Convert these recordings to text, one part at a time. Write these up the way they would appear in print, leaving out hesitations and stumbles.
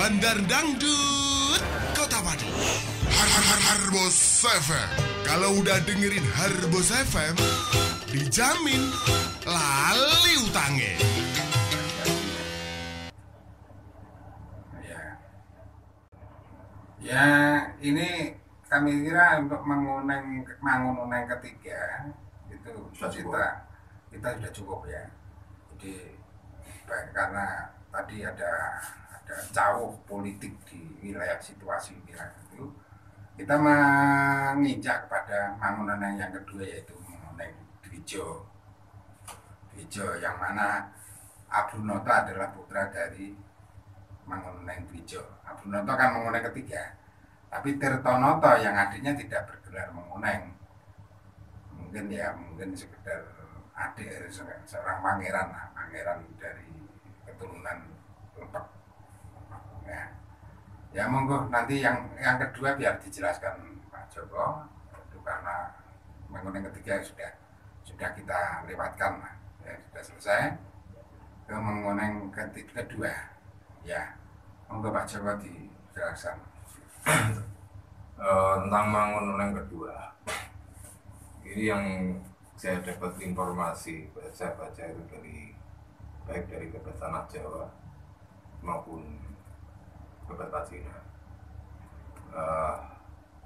Bandar Dangdut Kota Padi. Harbos FM. Kalau udah dengerin Harbos FM, dijamin lali utangnya. Ya, ini kami kira untuk mangun uneng ketiga itu kita sudah cukup ya. Jadi baik karena tadi ada jauh politik di wilayah situasi wilayah itu, kita menginjak kepada mangun uneng yang kedua, yaitu uneng Dwijo yang mana Abrunoto adalah putra dari Mangununeng Dwijo. Abrunoto kan Mangununeng ketiga, tapi Tirtonoto yang adiknya tidak bergelar Mangununeng. Mungkin sekedar adik dari seorang pangeran dari keturunan Lepek. Ya monggo nanti yang kedua biar dijelaskan Pak Joko, itu karena Mangununeng ketiga sudah kita lewatkan, ya, sudah selesai. Ke Mangununeng kedua. Ya, monggo Pak Joko dijelaskan. Tentang Mangununeng kedua. Ini yang saya dapat informasi, saya baca itu baik dari Babat Tanah Jawa maupun Babat Pacina.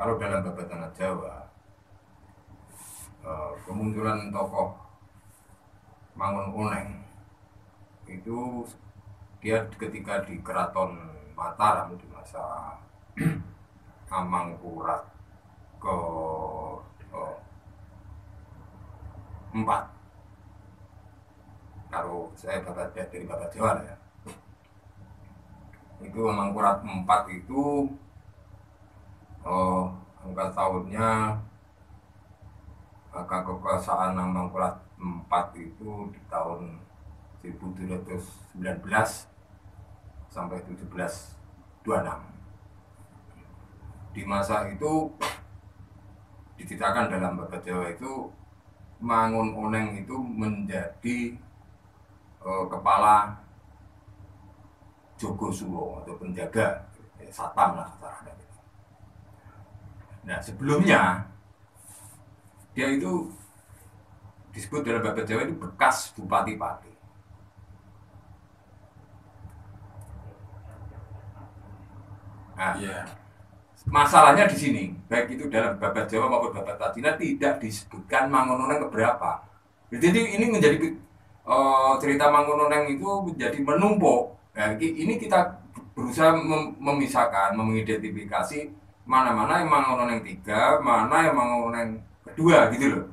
Kalau dalam Babat Tanah Jawa, kemunculan tokoh Mangununeng itu dia ketika di Keraton Mataram di masa Amangkurat ke 4. Kalau saya baca dari Babat Jawa ya, itu Amangkurat 4 itu angka tahunnya, angka kekuasaan Amangkurat 4 itu di tahun 1719 sampai 1726. Di masa itu diceritakan dalam Babat Jawa itu Mangununeng itu menjadi kepala Jogosuro atau penjaga, satpam lah caranya. Nah sebelumnya dia itu disebut dalam Babat Jawa itu bekas Bupati Pati. Nah, yeah. Masalahnya di sini, baik itu dalam Babat Jawa maupun Babat Pacina tidak disebutkan Mangununeng keberapa. Jadi ini menjadi cerita Mangununeng itu menjadi menumpuk. Nah, ini kita berusaha memisahkan, mengidentifikasi mana-mana yang Mangununeng 3, mana yang Mangununeng kedua gitu loh.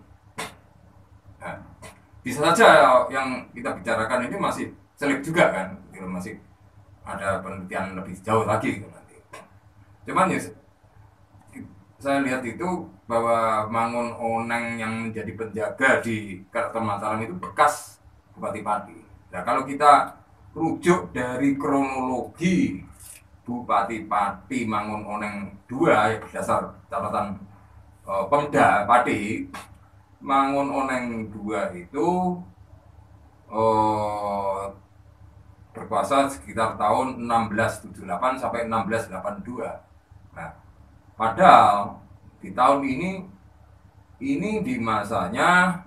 Nah, bisa saja yang kita bicarakan ini masih selip juga kan, gitu, masih ada penelitian lebih jauh lagi gitu nanti. Cuman ya saya lihat itu bahwa Mangununeng yang menjadi penjaga di Keraton Mataram itu bekas Bupati Pati. Nah kalau kita rujuk dari kronologi Bupati Pati Mangununeng 2 ya berdasar catatan Pemda Pati, Mangununeng 2 itu berkuasa sekitar tahun 1678 sampai 1682. Nah, padahal di tahun ini di masanya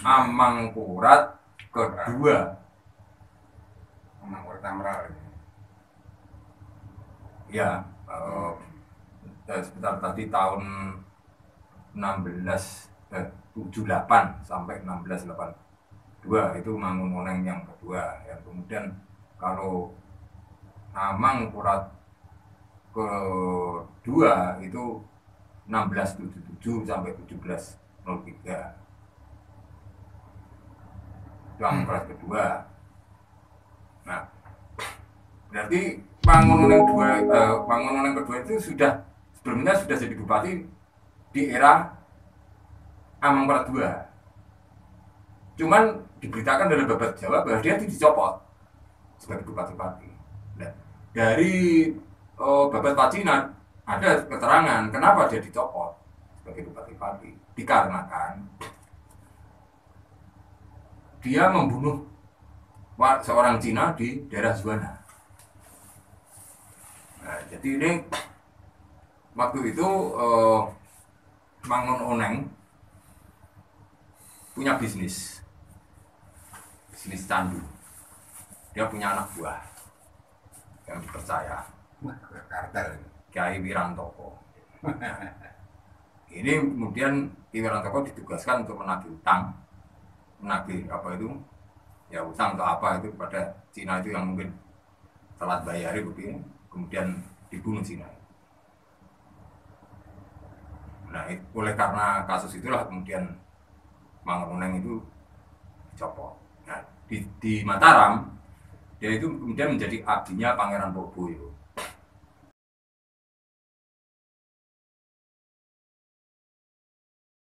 Amangkurat kedua. Amangkurat Amral. Ya, sekitar tadi tahun 1678 sampai 1682 itu Mangununeng yang kedua. Yang kemudian kalau Amangkurat kedua itu 1677 sampai 1703. Itu Amangkurat kedua. Nah, berarti Mangununeng kedua itu sebelumnya sudah jadi bupati di era Amangkurat II. Cuman diberitakan dari Babat Jawa bahwa dia dicopot sebagai bupati Pati. Nah, dari Babat Pacina ada keterangan kenapa dia dicopot sebagai bupati Pati. Dikarenakan dia membunuh seorang Cina di daerah Zuana. Jadi ini waktu itu Mangun Oneng punya bisnis candu. Dia punya anak buah yang dipercaya, kartel. Kyai Wirantoko. Ini kemudian Kyai Wirantoko ditugaskan untuk menagih utang, menagih apa itu, ya utang atau apa itu pada Cina itu yang mungkin telat bayar begini, kemudian dibunuh Cina. Nah, oleh karena kasus itulah kemudian Mangun Oneng itu dicopot. Nah, di Mataram dia itu kemudian menjadi abdinya Pangeran Boboyo.